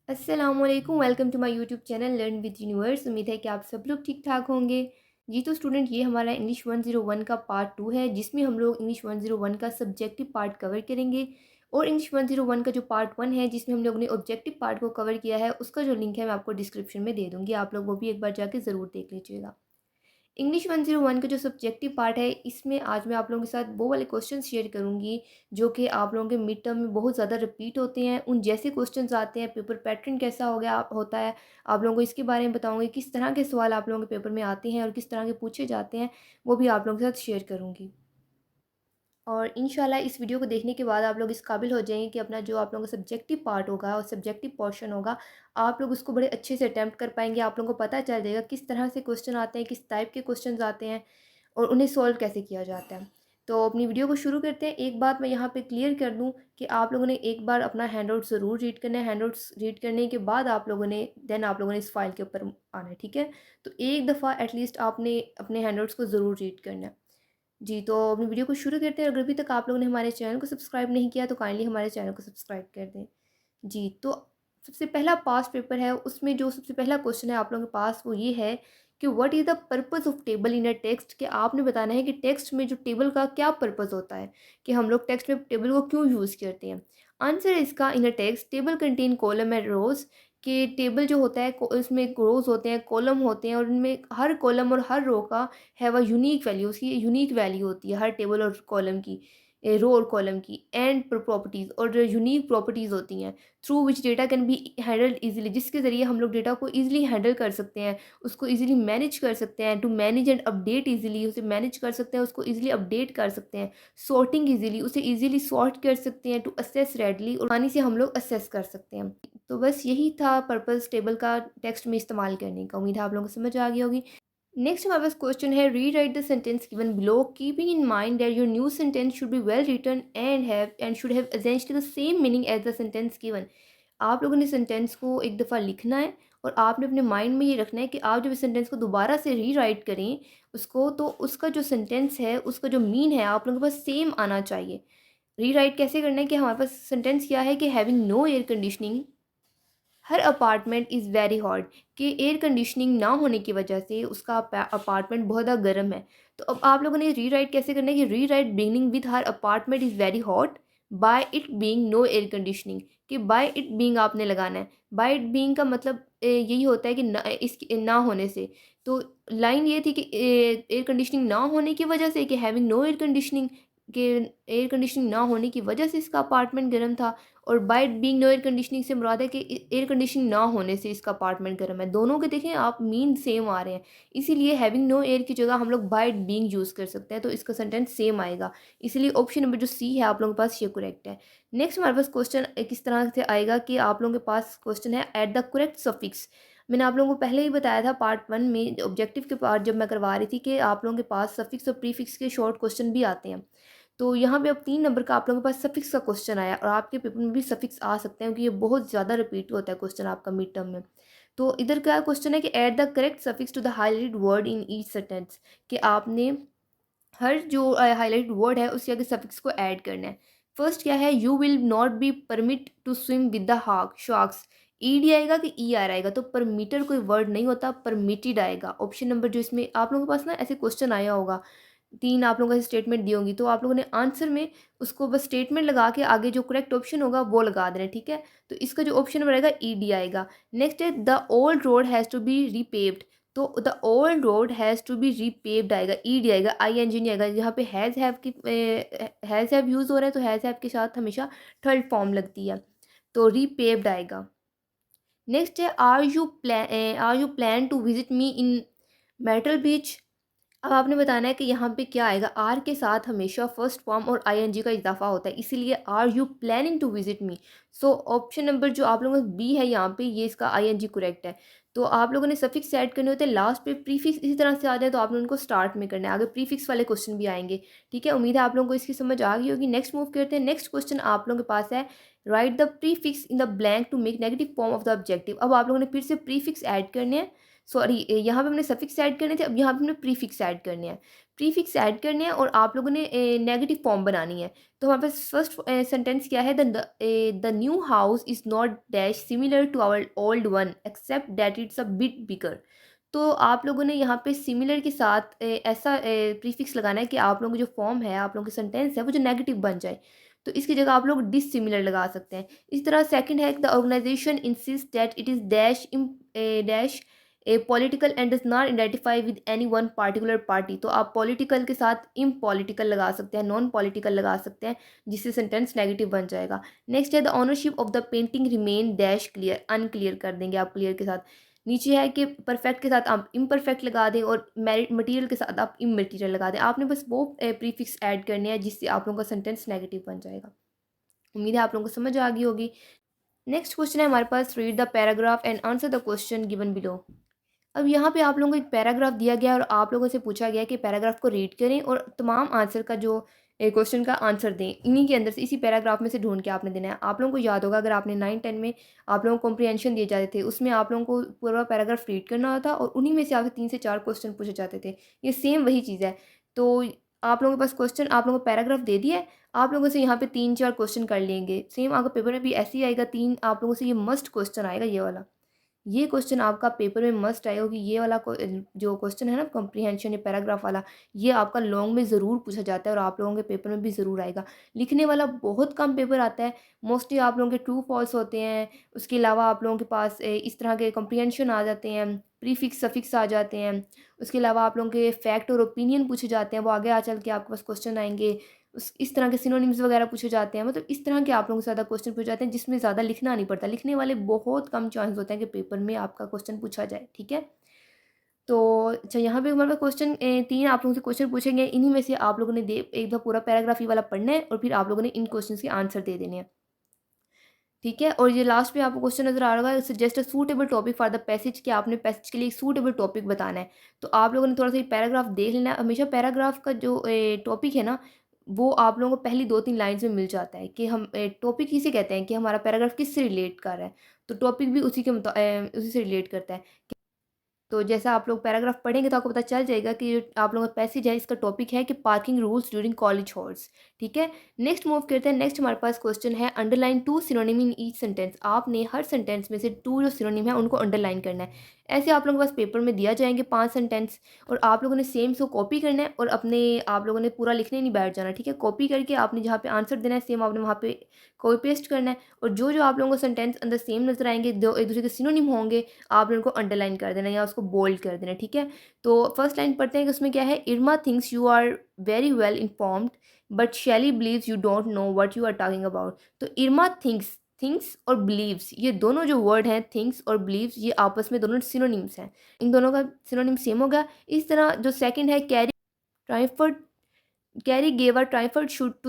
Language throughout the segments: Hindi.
अस्सलामुअलैकुम, welcome to my YouTube channel learn with universe. उम्मीद है कि आप सब लोग ठीक ठाक होंगे। जी तो स्टूडेंट, ये हमारा इंग्लिश 101 का पार्ट 2 है, जिसमें हम लोग इंग्लिश 101 का सब्जेक्टिव पार्ट कवर करेंगे। और इंग्लिश 101 का जो पार्ट 1 है, जिसमें हम लोग ने ऑब्जेक्टिव पार्ट को कवर किया है, उसका जो लिंक है मैं आपको डिस्क्रिप्शन में दे दूँगी। आप लोग वो भी एक बार जाके ज़रूर देख लीजिएगा। इंग्लिश 101 का जो सब्जेक्टिव पार्ट है, इसमें आज मैं आप लोगों के साथ वो वाले क्वेश्चन शेयर करूंगी जो कि आप लोगों के मिड टर्म में बहुत ज़्यादा रिपीट होते हैं। उन जैसे क्वेश्चंस आते हैं, पेपर पैटर्न कैसा हो गया होता है, आप लोगों को इसके बारे में बताऊंगी। किस तरह के सवाल आप लोगों के पेपर में आते हैं और किस तरह के पूछे जाते हैं, वो भी आप लोगों के साथ शेयर करूँगी। और इंशाल्लाह इस वीडियो को देखने के बाद आप लोग इस काबिल हो जाएंगे कि अपना जो आप लोगों का सब्जेक्टिव पार्ट होगा और सब्जेक्टिव पोर्शन होगा, आप लोग उसको बड़े अच्छे से अटैम्प्ट कर पाएंगे। आप लोगों को पता चल जाएगा किस तरह से क्वेश्चन आते हैं, किस टाइप के क्वेश्चन आते हैं और उन्हें सॉल्व कैसे किया जाता है। तो अपनी वीडियो को शुरू करते हैं। एक बात मैं यहाँ पे क्लियर कर दूँ कि आप लोगों ने एक बार अपना हैंड आउट ज़रूर रीड करना है। हैंड आउट्स रीड करने के बाद आप लोगों ने आप लोगों ने इस फाइल के ऊपर आना है, ठीक है। तो एक दफ़ा एटलीस्ट आपने अपने हैंड आउट्स को ज़रूर रीड करना है। जी, तो अपनी वीडियो को शुरू करते हैं। अगर अभी तक आप लोगों ने हमारे चैनल को सब्सक्राइब नहीं किया तो काइंडली हमारे चैनल को सब्सक्राइब कर दें। जी, तो सबसे पहला पास्ट पेपर है, उसमें जो सबसे पहला क्वेश्चन है आप लोगों के पास वो ये है कि what is the purpose of table in a text. कि आपने बताना है कि टेक्स्ट में जो टेबल का क्या पर्पज़ होता है, कि हम लोग टेक्स्ट में टेबल को क्यों यूज़ करते हैं। आंसर इसका, in a text table contain column and rows. कि टेबल जो होता है उसमें रोज़ होते हैं, कॉलम होते हैं, और उनमें हर कॉलम और हर रो का हैव अ यूनिक वैल्यू। उसकी यूनिक वैल्यू होती है हर टेबल और कॉलम की, रो और कॉलम की। एंड प्रॉपर्टीज़, और जो यूनिक प्रॉपर्टीज़ होती हैं through which data can be handled easily, जिसके ज़रिए हम लोग डेटा को ईजिली हैंडल कर सकते हैं, उसको ईजिली मैनेज कर सकते हैं। To manage and update easily, उसे मैनेज कर सकते हैं, उसको ईजिली अपडेट कर सकते हैं। सॉर्टिंग ईजिली, उसे ईजिली सॉर्ट कर सकते हैं। टू असेस रेडली, और आसानी से हम लोग असेस कर सकते हैं। तो बस यही था पर्पज़ टेबल का टेक्स्ट में इस्तेमाल करने का। उम्मीद है आप लोगों को समझ आ गई होगी। नेक्स्ट हमारे पास क्वेश्चन है, rewrite the sentence given below keeping in mind that your new sentence should be well written and should have essentially the same meaning as the sentence given. आप लोगों ने सेंटेंस को एक दफ़ा लिखना है और आपने अपने माइंड में ये रखना है कि आप जब इस सेंटेंस को दोबारा से री राइट करें उसको, तो उसका जो सेंटेंस है, उसका जो मीन है, आप लोगों के पास सेम आना चाहिए। री राइट कैसे करना है कि हमारे पास सेंटेंस क्या है कि having no air conditioning her apartment is very hot. कि एयर कंडीशनिंग ना होने की वजह से उसका अपार्टमेंट बहुत ज़्यादा गर्म है। तो अब आप लोगों ने री राइट कैसे करना है कि rewrite beginning with her apartment is very hot by it being no air conditioning. कि बाय इट बीइंग आपने लगाना है। बाय इट बीइंग का मतलब यही होता है कि ना, इसके ना होने से। तो लाइन ये थी कि एयर कंडीशनिंग ना होने की वजह से, कि हैविंग नो एयर कंडीशनिंग, के एयर कंडीशनिंग ना होने की वजह से इसका अपार्टमेंट गर्म था। और by being no air conditioning से मुराद है कि एयर कंडीशनिंग ना होने से इसका अपार्टमेंट गर्म है। दोनों के देखें आप मीन सेम आ रहे हैं, इसीलिए हैविंग नो एयर की जगह हम लोग बाय बीइंग यूज़ कर सकते हैं, तो इसका सेंटेंस सेम आएगा। इसलिए ऑप्शन नंबर जो सी है आप लोगों के पास ये करेक्ट है। नेक्स्ट हमारे पास क्वेश्चन किस तरह से आएगा कि आप लोगों के पास क्वेश्चन है, एट द करेक्ट सफिक्स। मैंने आप लोगों को पहले ही बताया था पार्ट 1 में, ऑब्जेक्टिव के पार्ट जब मैं करवा रही थी, कि आप लोगों के पास सफिक्स और प्रीफिक्स के शॉर्ट क्वेश्चन भी आते हैं। तो यहाँ पे अब 3 नंबर का आप लोगों के पास सफिक्स का क्वेश्चन आया, और आपके पेपर में भी सफिक्स आ सकते हैं क्योंकि ये बहुत ज़्यादा रिपीट होता है क्वेश्चन आपका मिड टर्म में। तो इधर क्या क्वेश्चन है कि add the correct suffix to the highlighted word in each sentence. कि आपने हर जो हाइलाइटेड वर्ड है उसके आगे सफिक्स को ऐड करना है। फर्स्ट क्या है, you will not be permit to swim with the hawk sharks. ED आएगा कि ई आर आएगा, तो परमीटर कोई वर्ड नहीं होता, परमिटेड आएगा। ऑप्शन नंबर जो इसमें आप लोगों के पास ना ऐसे क्वेश्चन आया होगा, 3 आप लोगों को स्टेटमेंट दी होंगी, तो आप लोगों ने आंसर में उसको बस स्टेटमेंट लगा के आगे जो करेक्ट ऑप्शन होगा वो लगा देना है, ठीक है। तो इसका जो ऑप्शन नंबर आएगा ईडी आएगा। नेक्स्ट है, the old road has to be repaved. तो the old road has to be repaved आएगा, ईडी आएगा, आईएनजी नहीं आएगा। यहाँ पे हैज़ हैव यूज़ हो रहा है, तो हैज़ हैव के साथ हमेशा थर्ड फॉर्म लगती है, तो रीपेव्ड आएगा। नेक्स्ट है, are you plan to visit me in metal beach. अब आपने बताना है कि यहाँ पे क्या आएगा, आर के साथ हमेशा फर्स्ट फॉर्म और आईएनजी का इजाफा होता है, इसीलिए are you planning to visit me. So option number जो आप लोगों का बी है यहाँ पे, ये इसका आईएनजी करेक्ट है। तो आप लोगों ने सफिक्स ऐड करने होते हैं लास्ट पे, प्रीफिक्स इसी तरह से आ जाए तो आपने उनको स्टार्ट में करना है, आगे प्रीफिक्स वाले क्वेश्चन भी आएंगे, ठीक है। उम्मीद है आप लोगों को इसकी समझ आ गई होगी। नेक्स्ट मूव करते हैं। नेक्स्ट क्वेश्चन आप लोगों के पास है, write the prefix in the blank to make negative form of the objective. अब आप लोगों ने फिर से प्रीफिक्स ऐड करने हैं, सॉरी यहाँ पे हमने सफिक्स ऐड करने थे, अब यहाँ पे हमने प्रीफिक्स ऐड करने हैं। प्रीफिक्स ऐड करने हैं और आप लोगों ने नेगेटिव फॉर्म बनानी है। तो हमारे पास फर्स्ट सेंटेंस क्या है, the new house is not dash similar to our old one except that it's a bit bigger. तो आप लोगों ने यहाँ पे सिमिलर के साथ ऐसा प्रीफिक्स लगाना है कि आप लोगों का जो फॉर्म है, आप लोगों की सेंटेंस है, वो जो नेगेटिव बन जाए। तो इसकी जगह आप लोग डिसिमिलर लगा सकते हैं। इस तरह सेकंड है, the organisation insist that it is dash apolitical and does not identify with any one particular party. तो आप पॉलिटिकल के साथ इम्पॉलिटिकल लगा सकते हैं, नॉन पॉलिटिकल लगा सकते हैं, जिससे सेंटेंस नेगेटिव बन जाएगा। नेक्स्ट है, the ownership of the painting remain dash clear, unclear कर देंगे आप क्लियर के साथ। नीचे है कि परफेक्ट के साथ आप इम्परफेक्ट लगा दें और मटेरियल के साथ आप इमटेरियल लगा दें। आपने बस वो प्रीफिक्स ऐड करने हैं जिससे आप लोगों का सेंटेंस नेगेटिव बन जाएगा। उम्मीद है आप लोगों को समझ आ गई होगी। नेक्स्ट क्वेश्चन है हमारे पास, read the paragraph and answer the question given below. अब यहाँ पे आप लोगों को एक पैराग्राफ दिया गया है और आप लोगों से पूछा गया है कि पैराग्राफ को रीड करें और तमाम आंसर का जो क्वेश्चन का आंसर दें। इन्हीं के अंदर से, इसी पैराग्राफ में से ढूंढ के आपने देना है। आप लोगों को याद होगा, अगर आपने 9-10 में आप लोगों को कॉम्प्रिहेंशन दिए जाते थे, उसमें आप लोगों को पूरा पैराग्राफ रीड करना होता और उन्हीं में से आपसे 3 से 4 क्वेश्चन पूछे जाते थे। ये सेम वही चीज़ है। तो आप लोगों के पास क्वेश्चन, आप लोगों को पैराग्राफ दे दिया है, आप लोगों से यहाँ पे 3-4 क्वेश्चन कर लेंगे। सेम आपका पेपर में भी ऐसे ही आएगा। 3 आप लोगों से ये मस्ट क्वेश्चन आएगा, ये वाला। ये क्वेश्चन आपका पेपर में मस्ट आएगा कि ये वाला जो क्वेश्चन है ना, कॉम्प्रिहेंशन या पैराग्राफ वाला, ये आपका लॉन्ग में ज़रूर पूछा जाता है और आप लोगों के पेपर में भी ज़रूर आएगा। लिखने वाला बहुत कम पेपर आता है, मोस्टली आप लोगों के ट्रू फॉल्स होते हैं। उसके अलावा आप लोगों के पास इस तरह के कॉम्प्रिहेंशन आ जाते हैं, प्रीफिक्स सफिक्स आ जाते हैं। उसके अलावा आप लोगों के फैक्ट और ओपिनियन पूछे जाते हैं, वो आगे आ चल के आपके पास क्वेश्चन आएंगे। उस इस तरह के सिनोनिम्स वगैरह पूछे जाते हैं। मतलब इस तरह के आप लोगों से ज़्यादा क्वेश्चन पूछे जाते हैं जिसमें ज़्यादा लिखना नहीं पड़ता। लिखने वाले बहुत कम चांस होते हैं कि पेपर में आपका क्वेश्चन पूछा जाए, ठीक है। तो अच्छा, यहाँ पे हमारे पास क्वेश्चन 3 आप लोगों से क्वेश्चन पूछेंगे। इन्हीं में से आप लोगों ने दे एक बार पूरा पैराग्राफ ये वाला पढ़ना है और फिर आप लोगों ने इन क्वेश्चन के आंसर दे देने हैं, ठीक है। और ये लास्ट पे आपको क्वेश्चन नजर आ रहा होगा, suggest a suitable topic for the passage, कि आपने पैसेज के लिए एक सूटेबल टॉपिक बताना है। तो आप लोगों ने थोड़ा सा ये पैराग्राफ देख लेना है। हमेशा पैराग्राफ का जो टॉपिक है ना, वो आप लोगों को पहली 2-3 लाइन्स में मिल जाता है कि हम टॉपिक किसे कहते हैं, कि हमारा पैराग्राफ किससे रिलेट कर रहा है। तो टॉपिक भी उसी से रिलेट करता है। तो जैसा आप लोग पैराग्राफ पढ़ेंगे तो आपको पता चल जाएगा कि जो आप लोगों का पैसेज है, इसका टॉपिक है कि parking rules during college horse, ठीक है। नेक्स्ट मूव करते हैं। नेक्स्ट हमारे पास क्वेश्चन है, अंडरलाइन 2 सिनोनिम इन ईच सेंटेंस। आपने हर सेंटेंस में से 2 जो सिनोनिम है उनको अंडरलाइन करना है। ऐसे आप लोगों के पास पेपर में दिया जाएंगे 5 सेंटेंस और आप लोगों ने सेम इसको कॉपी करना है और अपने आप लोगों ने पूरा लिखने नहीं बैठ जाना, ठीक है। कॉपी करके आपने जहाँ पे आंसर देना है, सेम आपने वहाँ पे कॉपी पेस्ट करना है। और जो आप लोगों को सेंटेंस अंदर सेम नजर आएंगे, जो एक दूसरे के सिनोनिम होंगे, आप उनको अंडरलाइन कर देना या उसको बोल्ड कर देना, ठीक है। तो फर्स्ट लाइन पढ़ते हैं कि उसमें क्या है, Irma thinks you are very well informed but Shelly believes you don't know what you are talking about. तो इरमा थिंक्स, थिंक्स और बिलीव्स, ये दोनों जो वर्ड हैं, थिंक्स और बिलीव्स, ये आपस में दोनों सिनोनिम्स हैं। इन दोनों का सिनोनिम सेम होगा। इस तरह जो सेकंड है, Carrie triford, Carrie gave a triford shot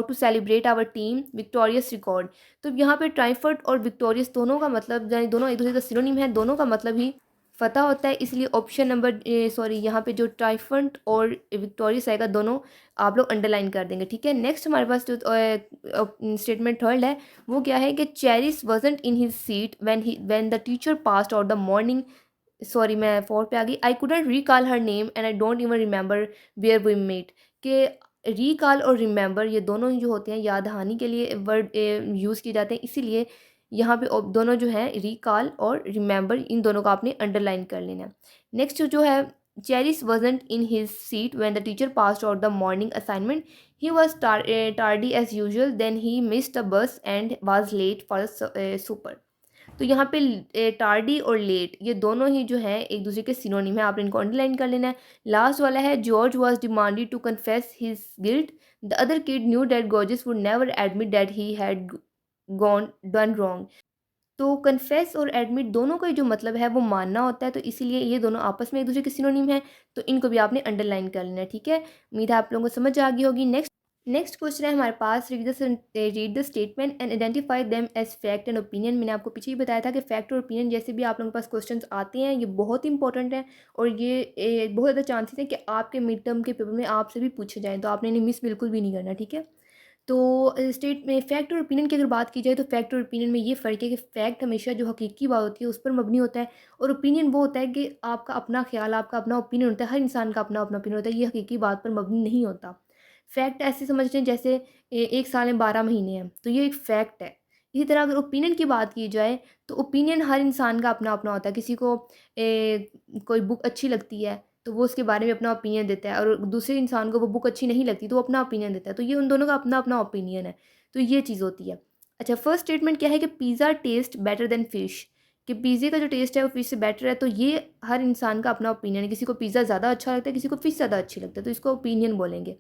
to celebrate our team victorious record. तो यहाँ पे ट्राइफर्ड और विक्टोरियस दोनों का मतलब, यानी दोनों एक दूसरे का सिनोनिम है, दोनों का मतलब ही फतह होता है। इसलिए ऑप्शन नंबर सॉरी, यहाँ पे जो ट्राइफर्ड और विक्टोरियस आएगा, दोनों आप लोग अंडरलाइन कर देंगे, ठीक है। नेक्स्ट हमारे पास जो स्टेटमेंट थर्ड है, वो क्या है कि Chris wasn't in his seat when the teacher passed out the morning, sorry मैं 4 पे आ गई, I couldn't recall her name and I don't even remember where we met. कि रिकॉल और रिमेंबर, ये दोनों ही जो होते हैं याद दहानी के लिए वर्ड यूज़ किए जाते हैं। इसीलिए यहाँ पे दोनों जो हैं, रिकॉल और रिमेंबर, इन दोनों का आपने अंडरलाइन कर लेना है। नेक्स्ट जो है, Chris wasn't in his seat when the teacher passed out the morning assignment, he was tardy as usual then he missed the bus and was late for supper. तो यहाँ पे टार्डी और लेट, ये दोनों ही जो है एक दूसरे के सिनोनिम है, आपने इनको अंडरलाइन कर लेना है। लास्ट वाला है, George was demanded to confess his guilt, the other kid knew that gorgeous would never admit that he had gone done wrong. तो कन्फेस और एडमिट दोनों का ही जो मतलब है वो मानना होता है, तो इसीलिए ये दोनों आपस में एक दूसरे के सिनोनिम है। तो इनको भी आपने अंडरलाइन कर लेना है, ठीक है। उम्मीद है आप लोगों को समझ आ गई होगी। नेक्स्ट क्वेश्चन है हमारे पास, read the statement and identify them as fact and opinion. मैंने आपको पीछे ही बताया था कि फैक्ट और ओपिनियन जैसे भी आप लोगों के पास क्वेश्चंस आते हैं, ये बहुत इंपॉर्टेंट है और ये बहुत ज़्यादा चांसेस है कि आपके मिड टर्म के पेपर में आपसे भी पूछे जाएँ, तो आपने इन्हें मिस बिल्कुल भी नहीं करना, ठीक है। तो स्टेट में फैक्ट और ओपिनियन की अगर बात की जाए तो फैक्ट और ओपिनियन में ये फ़र्क है कि फैक्ट हमेशा जो हकीकी बात होती है उस पर मबनी होता है, और ओपिनियन वो होता है कि आपका अपना ख्याल, आपका अपना ओपिनियन होता है। हर इंसान का अपना अपना ओपिनियन होता है, ये हकीकी बात पर मबनी नहीं होता। फैक्ट ऐसे समझ लें जैसे एक साल में 12 महीने हैं, तो ये एक फैक्ट है। इसी तरह अगर ओपिनियन की बात की जाए तो ओपिनियन हर इंसान का अपना अपना होता है। किसी को कोई बुक अच्छी लगती है तो वो उसके बारे में अपना ओपिनियन देता है, और दूसरे इंसान को वो बुक अच्छी नहीं लगती तो वो अपना ओपिनियन देता है। तो ये उन दोनों का अपना अपना ओपिनियन है। तो ये चीज़ होती है। अच्छा, फर्स्ट स्टेटमेंट क्या है कि pizza taste better than fish, कि पिज़्ज़े का जो टेस्ट है वो फिश से बेटर है। तो ये हर इंसान का अपना ओपिनियन है। किसी को पिज़्ज़ा ज़्यादा अच्छा लगता है, किसी को फिश ज़्यादा अच्छी लगता है, तो इसको ओपिनियन बोलेंगे।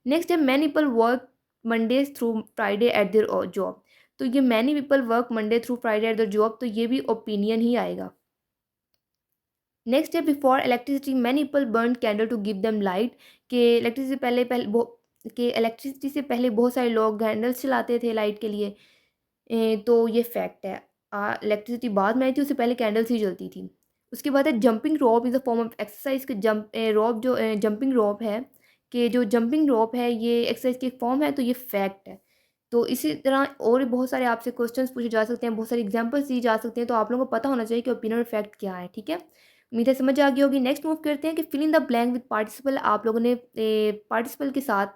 नेक्स्ट है many people work Mondays through Friday at their job. तो ये many people work Monday through Friday at their job, तो ये भी ओपिनियन ही आएगा। नेक्स्ट है before electricity many people burn candle to give them light, कि इलेक्ट्रिसिटी से पहले पहले कि इलेक्ट्रिसिटी से पहले बहुत सारे लोग कैंडल्स चलाते थे लाइट के लिए। तो ये फैक्ट है। इलेक्ट्रिसिटी बाद में आई थी, उससे पहले कैंडल्स ही जलती थी। उसके बाद है jumping rope is a form of exercise, के रोप जो जंपिंग रोप है, कि जो जंपिंग रोप है ये एक्सरसाइज की एक फॉर्म है, तो ये फैक्ट है। तो इसी तरह और भी बहुत सारे आपसे क्वेश्चंस पूछे जा सकते हैं, बहुत सारे एग्जांपल्स दिए जा सकते हैं, तो आप लोगों को पता होना चाहिए कि ओपिनियन और फैक्ट क्या है। ठीक है, उम्मीद है समझ आ गई होगी। नेक्स्ट मूव करते हैं कि fill in the blank with participle. आप लोगों ने पार्टिसिपल के साथ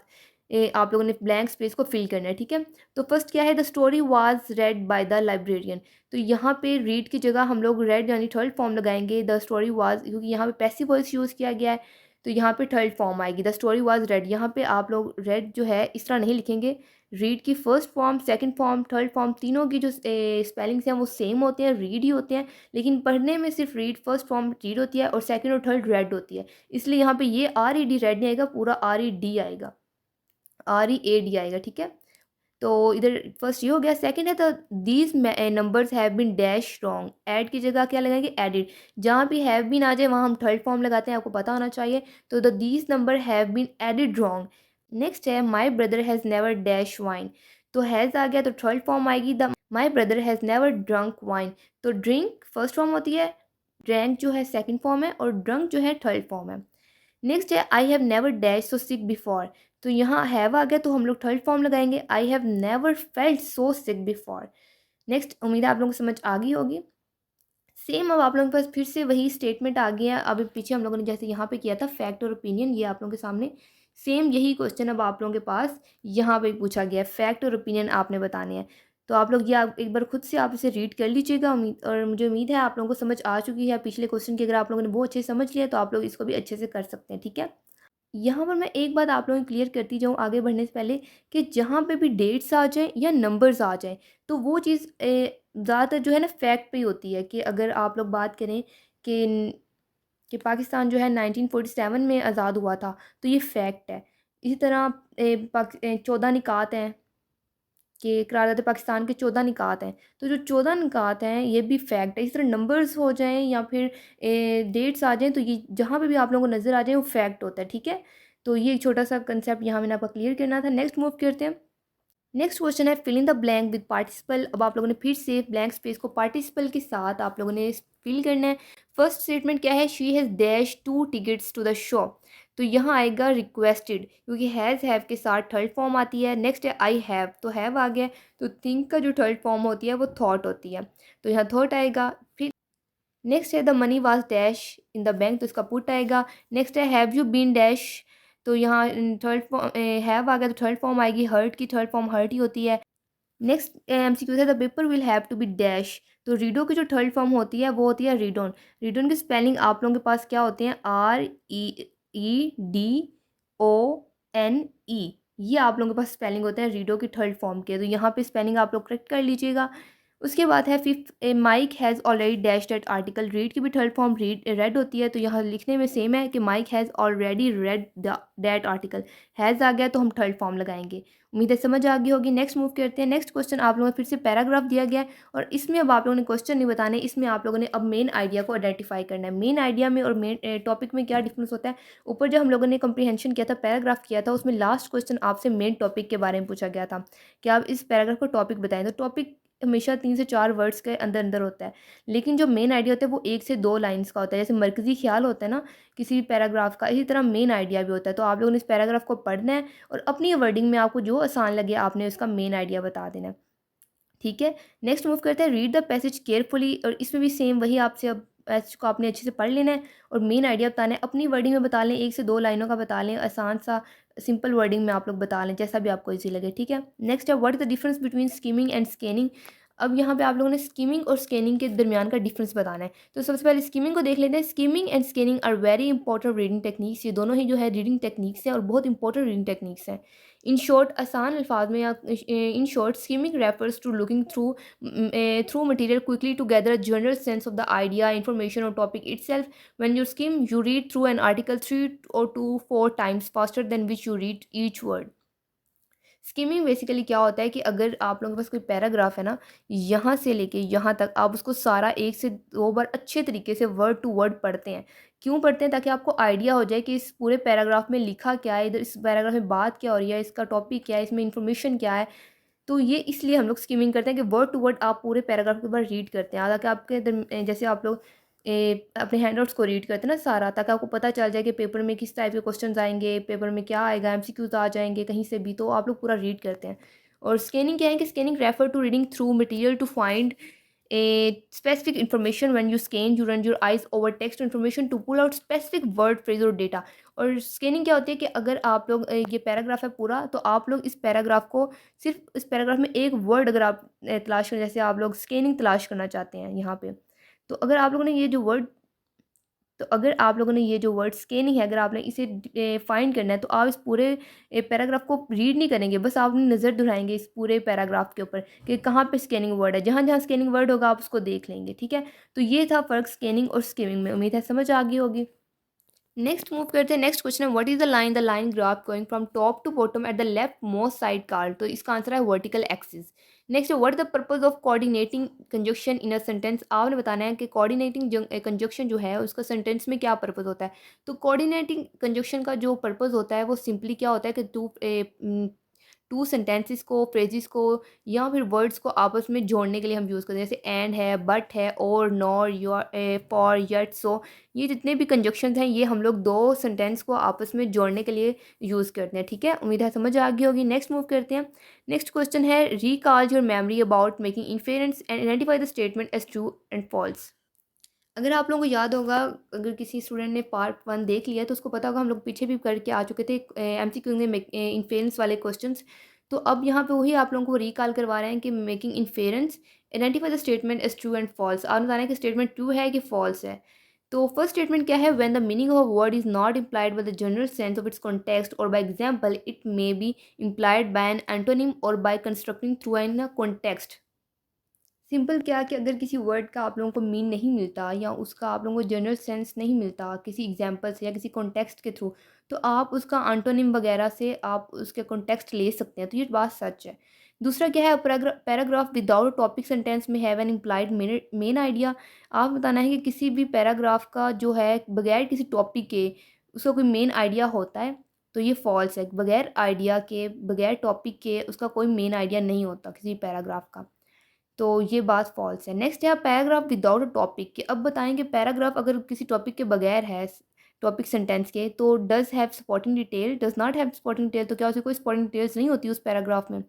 आप लोगों ने ब्लैंक स्पेस को फिल करना है। ठीक है, तो फर्स्ट क्या है, the story was red by the librarian. तो यहाँ पे रीड की जगह हम लोग रेड यानी थर्ड फॉर्म लगाएंगे, द स्टोरी वाज, क्योंकि यहाँ पे पैसिव वॉइस यूज़ किया गया है, तो यहाँ पे थर्ड फॉर्म आएगी, द स्टोरी वाज रेड। यहाँ पे आप लोग रेड जो है इस तरह नहीं लिखेंगे। रीड की first form, second form, third form, तीनों की जो स्पेलिंग्स हैं वो सेम होते हैं, रीड ही होते हैं, लेकिन पढ़ने में सिर्फ रीड फर्स्ट फॉर्म रीड होती है और सेकंड और थर्ड रेड होती है। इसलिए यहाँ पे ये RED रेड नहीं आएगा, पूरा RED आएगा, READ आएगा। ठीक है, तो इधर फर्स्ट ये हो गया। सेकंड है तो these numbers have been dash wrong, add की जगह क्या लगाएंगे, एडिड। जहाँ भी हैव बीन आ जाए वहाँ हम थर्ड फॉर्म लगाते हैं, आपको पता होना चाहिए। तो the these number have been added wrong. Next है my brother has never dash wine, तो हैज़ आ गया तो थर्ड फॉर्म आएगी, the my brother has never drunk wine. तो ड्रिंक फर्स्ट फॉर्म होती है, ड्रैंक जो है सेकंड फॉर्म है, और ड्रंक जो है थर्ड फॉर्म है। नेक्स्ट है I have never dash so sick before, तो यहाँ हैव आ गया तो हम लोग थर्ड फॉर्म लगाएंगे, I have never felt so sick before. Next, उम्मीद है आप लोगों को समझ आ गई होगी। सेम अब आप लोगों के पास फिर से वही स्टेटमेंट आ गया। अब पीछे हम लोगों ने जैसे यहाँ पे किया था फैक्ट और ओपिनियन, ये आप लोगों के सामने सेम यही क्वेश्चन अब आप लोगों के पास यहाँ पे पूछा गया है, फैक्ट और ओपिनियन आपने बताने हैं। तो आप लोग ये आप एक बार खुद से आप इसे रीड कर लीजिएगा। और मुझे उम्मीद है आप लोगों को समझ आ चुकी है पिछले क्वेश्चन की। अगर आप लोगों ने वो अच्छे से समझ लिया तो आप लोग इसको भी अच्छे से कर सकते हैं। ठीक है, यहाँ पर मैं एक बात आप लोगों को क्लियर करती जाऊँ आगे बढ़ने से पहले, कि जहाँ पे भी डेट्स आ जाएँ या नंबर्स आ जाएँ तो वो चीज़ ज़्यादातर जो है ना फैक्ट पे ही होती है। कि अगर आप लोग बात करें कि कि पाकिस्तान जो है 1947 में आज़ाद हुआ था, तो ये फैक्ट है। इसी तरह 14 निकात हैं, कि करारदाद पाकिस्तान के 14 निकात हैं, तो जो 14 निकात हैं ये भी फैक्ट है। इस तरह नंबर्स हो जाएँ या फिर डेट्स आ जाएँ, तो ये जहाँ पे भी आप लोगों को नज़र आ जाए वो फैक्ट होता है। ठीक है, तो ये एक छोटा सा कंसेप्ट यहाँ मैंने आपका क्लियर करना था। नेक्स्ट मूव करते हैं। नेक्स्ट क्वेश्चन है fill in the blank with participle. अब आप लोगों ने फिर से ब्लैंक स्पेस को पार्टिसिपल के साथ आप लोगों ने फिल करना है। फर्स्ट स्टेटमेंट क्या है, she has dash 2 tickets to the show, तो यहाँ आएगा रिक्वेस्टेड, क्योंकि हैव के साथ थर्ड फॉर्म आती है। नेक्स्ट है आई हैव, तो हैव आ गया, तो थिंक का जो थर्ड फॉर्म होती है वो थॉट होती है, तो यहाँ थॉट आएगा। फिर नेक्स्ट है the money was dash in the bank, तो इसका पुट आएगा। नेक्स्ट है हैव यू बीन डैश, तो यहाँ थर्ड फॉर्म हैव आ गया, तो थर्ड फॉर्म आएगी। हर्ट की थर्ड फॉर्म हर्ट ही होती है। नेक्स्ट MCQ है the paper will have to be dash, तो रीडो की जो थर्ड फॉर्म होती है वो होती है रीडोन। रीडोन की स्पेलिंग आप लोगों के पास क्या होते हैं, REEDONE, ये आप लोगों के पास स्पेलिंग होते हैं रीडो की थर्ड फॉर्म के, तो यहाँ पे स्पेलिंग आप लोग करेक्ट कर लीजिएगा। उसके बाद है fifth, Mike has already dash date article, read की भी थर्ड फॉर्म रीड रेड होती है, तो यहाँ लिखने में सेम है कि Mike has already read that article. Has आ गया तो हम थर्ड फॉर्म लगाएंगे। उम्मीद है समझ आ गई होगी। नेक्स्ट मूव करते हैं। नेक्स्ट क्वेश्चन आप लोगों को फिर से पैराग्राफ दिया गया है, और इसमें अब आप लोगों ने क्वेश्चन नहीं बताने, इसमें आप लोगों ने अब मेन आइडिया को आइडेंटिफाई करना है। मेन आइडिया में और मेन टॉपिक में क्या डिफरेंस होता है। ऊपर जो हम लोगों ने कंप्रीहेंशन किया था, पैराग्राफ किया था, उसमें लास्ट क्वेश्चन आपसे मेन टॉपिक के बारे में पूछा गया था कि आप इस पैराग्राफ को टॉपिक बताएं। तो टॉपिक हमेशा 3 से 4 वर्ड्स के अंदर अंदर होता है, लेकिन जो मेन आइडिया होता है वो 1 से 2 लाइन्स का होता है। जैसे मरकज़ी ख़्याल होता है ना किसी भी पैराग्राफ का, इसी तरह मेन आइडिया भी होता है। तो आप लोगों ने इस पैराग्राफ को पढ़ना है और अपनी वर्डिंग में आपको जो आसान लगे आपने उसका मेन आइडिया बता देना है। ठीक है, नेक्स्ट मूव करते हैं रीड द पैसेज केयरफुली, और इसमें भी सेम वही आपसे अब पैसेज को आपने अच्छे से पढ़ लेना है और मेन आइडिया बताना है। अपनी वर्डिंग में बता लें, 1 से 2 लाइनों का बता लें, आसान सा सिंपल वर्डिंग में आप लोग बता लें, जैसा भी आपको ईज़ी लगे। ठीक है, नेक्स्ट है what is the difference between skimming and scanning. अब यहाँ पे आप लोगों ने स्किमिंग और स्कैनिंग के दरमियान का डिफरेंस बताना है। तो सबसे पहले स्किमिंग को देख लेते हैं। Skimming and scanning are very important reading techniques. ये दोनों ही जो है रीडिंग टेक्निक्स हैं और बहुत इंपॉर्टेंट रीडिंग टेक्निक्स हैं। इन शॉर्ट, आसान अल्फाज में या in short, skimming refers to looking through material quickly to gather a general sense of the idea, information, or topic itself. When you skim, you read through an article 3 or 4 times faster than which you read each word. Skimming basically क्या होता है कि अगर आप लोगों के पास कोई पैराग्राफ है ना, यहाँ से लेके यहाँ तक आप उसको सारा 1 से 2 बार अच्छे तरीके से वर्ड टू वर्ड पढ़ते हैं। क्यों पढ़ते हैं? ताकि आपको आइडिया हो जाए कि इस पूरे पैराग्राफ में लिखा क्या है, इधर इस पैराग्राफ में बात क्या हो रही है, इसका टॉपिक क्या है, इसमें इन्फॉर्मेशन क्या है। तो ये इसलिए हम लोग स्किमिंग करते हैं कि वर्ड टू वर्ड आप पूरे पैराग्राफ के बाद रीड करते हैं, ताकि आपके जैसे आप लोग अपने हैंडआउट्स को रीड करते हैं ना सारा, ताकि आपको पता चल जाए कि पेपर में किस टाइप के क्वेश्चंस आएंगे, पेपर में क्या आएगा, एमसीक्यूज आ जाएंगे कहीं से भी, तो आप लोग पूरा रीड करते हैं। और स्कैनिंग क्या है कि scanning refer to reading through material to find a specific information. When you scan, you run your eyes over text information to pull out specific word, phrase और data. और स्कैनिंग क्या होती है कि अगर आप लोग ये पैराग्राफ है पूरा, तो आप लोग इस पैराग्राफ को सिर्फ इस पैराग्राफ में एक वर्ड अगर आप तलाश करें, जैसे आप लोग स्कैनिंग तलाश करना चाहते हैं यहाँ पे, तो अगर आप लोगों ने ये जो वर्ड तो अगर आप लोगों ने ये जो वर्ड स्कैनिंग है, अगर आपने इसे फाइंड करना है, तो आप इस पूरे पैराग्राफ को रीड नहीं करेंगे, बस आपने नज़र दोहराएंगे इस पूरे पैराग्राफ के ऊपर कि कहाँ पे स्कैनिंग वर्ड है। जहाँ जहाँ स्कैनिंग वर्ड होगा आप उसको देख लेंगे। ठीक है, तो ये था फ़र्क स्कैनिंग और स्किमिंग में। उम्मीद है समझ आ गई होगी। नेक्स्ट मूव करते हैं। नेक्स्ट क्वेश्चन है what is the line graph going from top to bottom at the left most side card. तो इसका आंसर है vertical axis. Next, what is the purpose of coordinating conjunction in a sentence. आपने बताना है कि कोऑर्डिनेटिंग कंजक्शन जो है उसका सेंटेंस में क्या पर्पज होता है। तो कोऑर्डिनेटिंग कंजक्शन का जो पर्पज होता है वो सिंपली क्या होता है कि टू सेंटेंसेस को, फ्रेजेस को या फिर वर्ड्स को आपस में जोड़ने के लिए हम यूज़ करते हैं। जैसे एंड है, बट है, और, नॉर, योर, फॉर, येट, सो, ये जितने भी कंजक्शंस हैं ये हम लोग दो सेंटेंस को आपस में जोड़ने के लिए यूज़ करते हैं। ठीक है, उम्मीद है समझ आ गई होगी। नेक्स्ट मूव करते हैं। नेक्स्ट क्वेश्चन है recall your memory about making inference and identify the statement as true and false. अगर आप लोगों को याद होगा, अगर किसी स्टूडेंट ने पार्ट 1 देख लिया तो उसको पता होगा हम लोग पीछे भी करके आ चुके थे एमसीक्यू में इन्फेरेंस वाले क्वेश्चंस। तो अब यहाँ पे वही आप लोगों को रिकॉल करवा रहे हैं कि making inference, identify the statement as true and false. आपने बताना है कि स्टेटमेंट ट्रू है कि फॉल्स है। तो फर्स्ट स्टेटमेंट क्या है, when the meaning of a word is not implied by the general sense of its context or by example it may be implied by an antonym or by constructing through an context. Simple क्या कि अगर किसी वर्ड का आप लोगों को मीन नहीं मिलता या उसका आप लोगों को जनरल सेंस नहीं मिलता किसी एग्जांपल से या किसी कॉन्टेक्स्ट के थ्रू, तो आप उसका एंटोनिम वगैरह से आप उसके कॉन्टेक्स्ट ले सकते हैं। तो ये बात सच है। दूसरा क्या है, पैराग्राफ विदाउट टॉपिक सेंटेंस में have an implied main idea. आप बताना है कि किसी भी पैराग्राफ का जो है बगैर किसी टॉपिक के उसका कोई मेन आइडिया होता है, तो ये फॉल्स है। बगैर आइडिया के, बगैर टॉपिक के उसका कोई मेन आइडिया नहीं होता किसी पैराग्राफ का, तो ये बात फॉल्स है। नेक्स्ट है पैराग्राफ विदाउट अ टॉपिक के। अब बताएंगे पैराग्राफ अगर किसी टॉपिक के बगैर है, टॉपिक सेंटेंस के, तो does have supporting detail, does not have supporting detail, तो क्या उसे कोई सपोर्टिंग डिटेल्स नहीं होती उस पैराग्राफ में।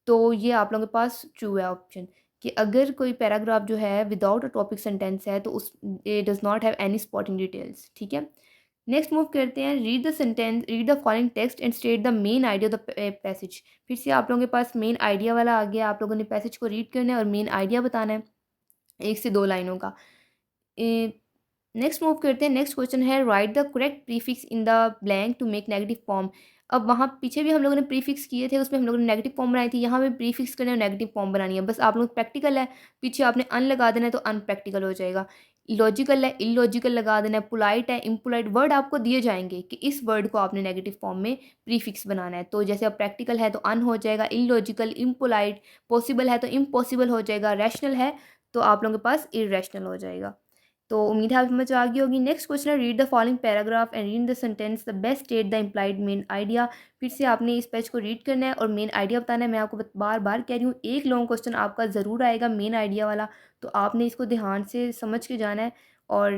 तो ये आप लोगों के पास ट्रू है ऑप्शन, कि अगर कोई पैराग्राफ जो है विदाउट अ टॉपिक सेंटेंस है तो उस does not have any supporting details. ठीक है, नेक्स्ट मूव करते हैं। Read the following text and state the main idea of the passage. फिर से आप लोगों के पास मेन आइडिया वाला आ गया। आप लोगों ने पैसेज को रीड करना है और मेन आइडिया बताना है 1 से 2 लाइनों का। नेक्स्ट मूव करते हैं। नेक्स्ट क्वेश्चन है write the correct prefix in the blank to make negative form. अब वहाँ पीछे भी हम लोगों ने प्रीफिक्स किए थे, उसमें हम लोगों ने नेगेटिव फॉर्म बनाई थी। यहाँ पे प्रीफिक्स करना है, नेगेटिव फॉर्म बनानी है। बस आप लोग प्रैक्टिकल है, पीछे आपने अन लगा देना है तो अनप्रैक्टिकल हो जाएगा। लॉजिकल है, इलॉजिकल लगा देना है। पोलाइट है, इम्पोलाइट, वर्ड आपको दिए जाएंगे कि इस वर्ड को आपने नेगेटिव फॉर्म में प्रीफिक्स बनाना है। तो जैसे अब प्रैक्टिकल है तो अन हो जाएगा, इलॉजिकल इम्पोलाइट, पॉसिबल है तो इम्पॉसिबल हो जाएगा, रैशनल है तो आप लोगों के पास इरेशनल हो जाएगा। तो उम्मीद है आपको समझ आ गई होगी। नेक्स्ट क्वेश्चन है, read the following paragraph and read the sentence the best state the implied main idea. फिर से आपने इस पेज को रीड करना है और मेन आइडिया बताना है। मैं आपको बार बार कह रही हूँ, एक लॉन्ग क्वेश्चन आपका ज़रूर आएगा मेन आइडिया वाला, तो आपने इसको ध्यान से समझ के जाना है और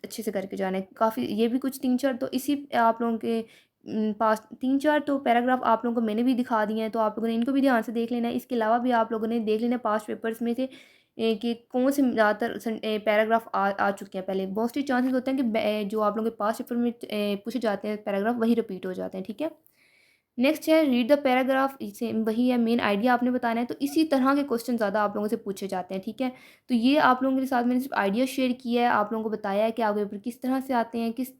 अच्छे से करके जाना है। काफ़ी ये भी कुछ 3-4 तो इसी आप लोगों के पास 3-4 तो पैराग्राफ आप लोगों को मैंने भी दिखा दिए हैं, तो आप लोगों ने इनको भी ध्यान से देख लेना है। इसके अलावा भी आप लोगों ने देख लेना है पास्ट पेपर्स में से कि कौन से ज़्यादातर पैराग्राफ आ चुके हैं पहले। मोस्टली चांसेस होते हैं कि जो आप लोगों के पास्ट पेपर में पूछे जाते हैं पैराग्राफ वही रिपीट हो जाते हैं, ठीक है। नेक्स्ट है रीड द पैराग्राफ, इसे वही है मेन आइडिया आपने बताना है, तो इसी तरह के क्वेश्चन ज़्यादा आप लोगों से पूछे जाते हैं, ठीक है। तो ये आप लोगों के साथ मैंने सिर्फ आइडिया शेयर किया है, आप लोगों को बताया है कि आपके पेपर किस तरह से आते हैं, किस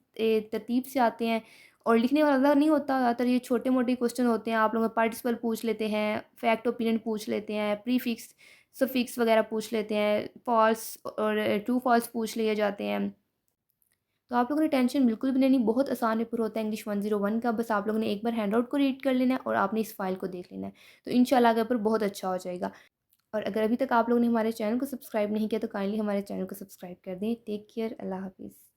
तरतीब से आते हैं, और लिखने वाला ज़्यादा नहीं होता, ज़्यादातर ये छोटे मोटे क्वेश्चन होते हैं। आप लोग पार्टिसिपल पूछ लेते हैं, फैक्ट ओपिनियन पूछ लेते हैं, प्रीफिक्स सफिक्स वगैरह पूछ लेते हैं, फॉल्स और ट्रू फॉल्स पूछ लिए जाते हैं। तो आप लोगों ने टेंशन बिल्कुल भी नहीं, बहुत आसान पेपर होता है इंग्लिश 101 का। बस आप लोगों ने एक बार हैंडआउट को रीड कर लेना है और आपने इस फाइल को देख लेना है, तो इंशाल्लाह आगे पेपर बहुत अच्छा हो जाएगा। और अगर अभी तक आप लोगों ने हमारे चैनल को सब्सक्राइब नहीं किया तो काइंडली हमारे चैनल को सब्सक्राइब कर दें। टेक केयर, अल्लाह हाफिज़।